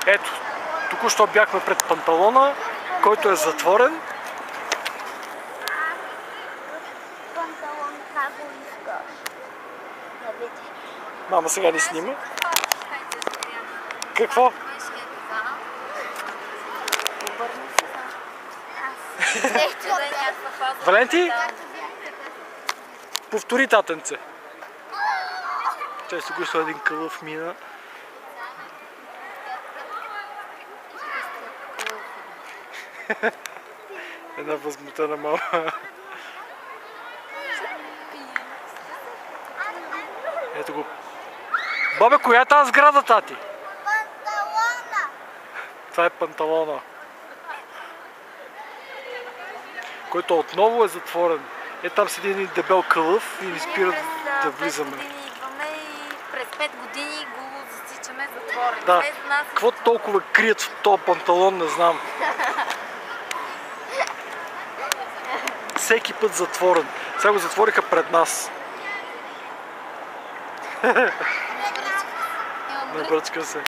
Ето, току-що бяхме пред панталона, който е затворен. Панталон, как го искаш? Да видиш. Мама сега ни снима. Какво? Обърни се за... Валенти? Повтори, татенце. Често го един кълъв мина. Една възмутена мама. Ето го. Бабе, коя е тази сграда, тати? Панталона! Това е панталона. Който отново е затворен. Е, там седи един дебел кълъв и ни спира да влизаме. През 5 години идваме и през 5 години го засичаме затворен. Да. Какво толкова крият в този панталон, не знам. Всеки път затворен. Сега го затвориха пред нас. Набръчка се.